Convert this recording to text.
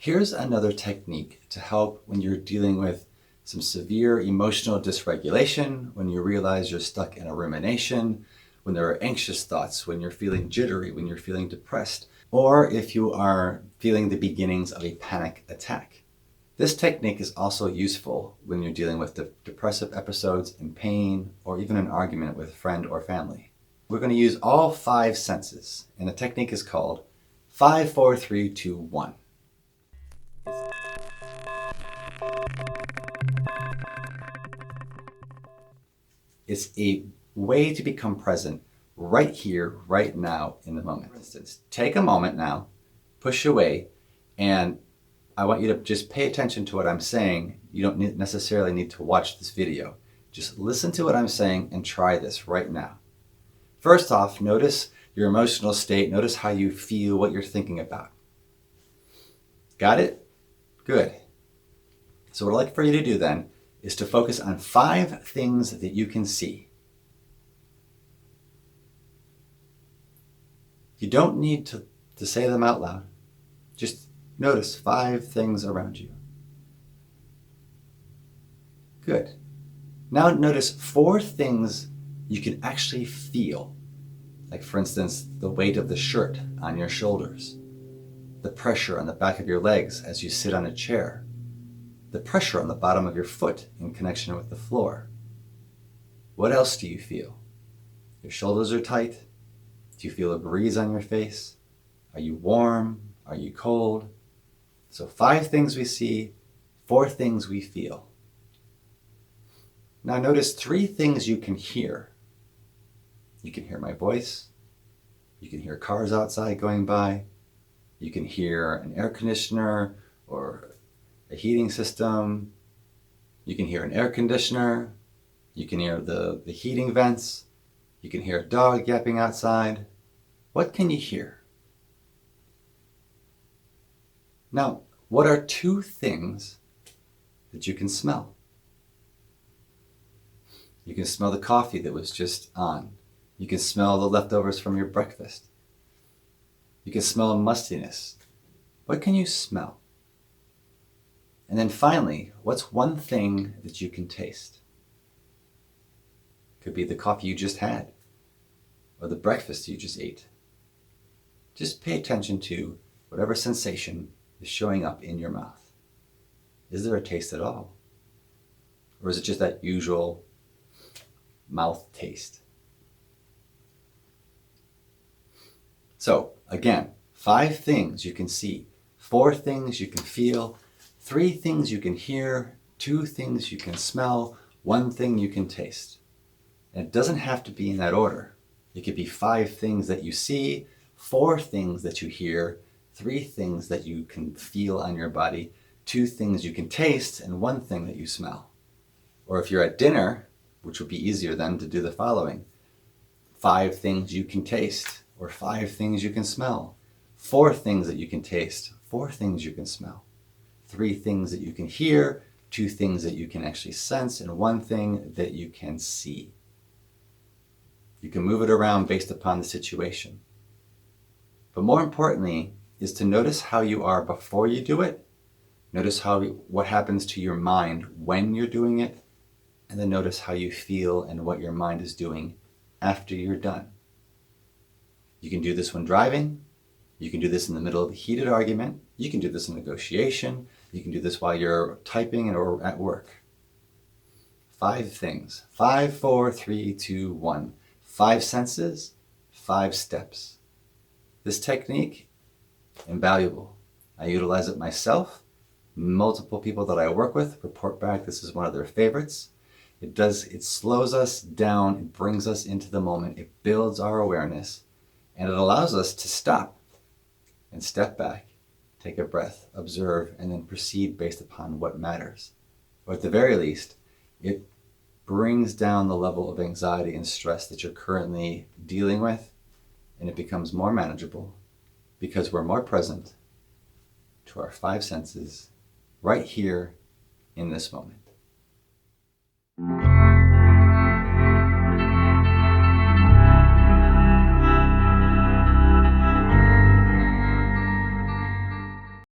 Here's another technique to help when you're dealing with some severe emotional dysregulation, when you realize you're stuck in a rumination, when there are anxious thoughts, when you're feeling jittery, when you're feeling depressed, or if you are feeling the beginnings of a panic attack. This technique is also useful when you're dealing with depressive episodes and pain, or even an argument with a friend or family. We're going to use all 5 senses, and the technique is called 5, 4, 3, 2, 1. It's a way to become present right here, right now, in the moment. For instance, take a moment now, push away, and I want you to just pay attention to what I'm saying. You don't necessarily need to watch this video. Just listen to what I'm saying and try this right now. First off, notice your emotional state. Notice how you feel, what you're thinking about. Got it? Good. So what I'd like for you to do then is to focus on 5 things that you can see. You don't need to say them out loud. Just notice 5 things around you. Good. Now notice 4 things you can actually feel. Like, for instance, the weight of the shirt on your shoulders, the pressure on the back of your legs as you sit on a chair, the pressure on the bottom of your foot in connection with the floor. What else do you feel? Your shoulders are tight? Do you feel a breeze on your face? Are you warm? Are you cold? So 5 things we see, 4 things we feel. Now notice 3 things you can hear. You can hear my voice. You can hear cars outside going by. You can hear an air conditioner or a heating system. You can hear an air conditioner. You can hear the heating vents. You can hear a dog yapping outside. What can you hear? Now, what are 2 things that you can smell? You can smell the coffee that was just on. You can smell the leftovers from your breakfast. You can smell mustiness. What can you smell? And then finally, what's 1 thing that you can taste? Could be the coffee you just had, or the breakfast you just ate. Just pay attention to whatever sensation is showing up in your mouth. Is there a taste at all? Or is it just that usual mouth taste? So again, 5 things you can see, 4 things you can feel, 3 things you can hear, 2 things you can smell, 1 thing you can taste. And it doesn't have to be in that order. It could be 5 things that you see, 4 things that you hear, 3 things that you can feel on your body, 2 things you can taste, and 1 thing that you smell. Or if you're at dinner, which would be easier then to do the following: 5 things you can taste, or 5 things you can smell, 4 things that you can taste, 4 things you can smell, 3 things that you can hear, 2 things that you can actually sense, and 1 thing that you can see. You can move it around based upon the situation. But more importantly is to notice how you are before you do it, notice what happens to your mind when you're doing it, and then notice how you feel and what your mind is doing after you're done. You can do this when driving. You can do this in the middle of a heated argument. You can do this in negotiation. You can do this while you're typing or at work. 5 things. 5, 4, 3, 2, 1. 5 senses, 5 steps. This technique, invaluable. I utilize it myself. Multiple people that I work with report back this is one of their favorites. It slows us down, it brings us into the moment, it builds our awareness, and it allows us to stop and step back, take a breath, observe, and then proceed based upon what matters. Or at the very least, it brings down the level of anxiety and stress that you're currently dealing with, and it becomes more manageable because we're more present to our 5 senses right here in this moment.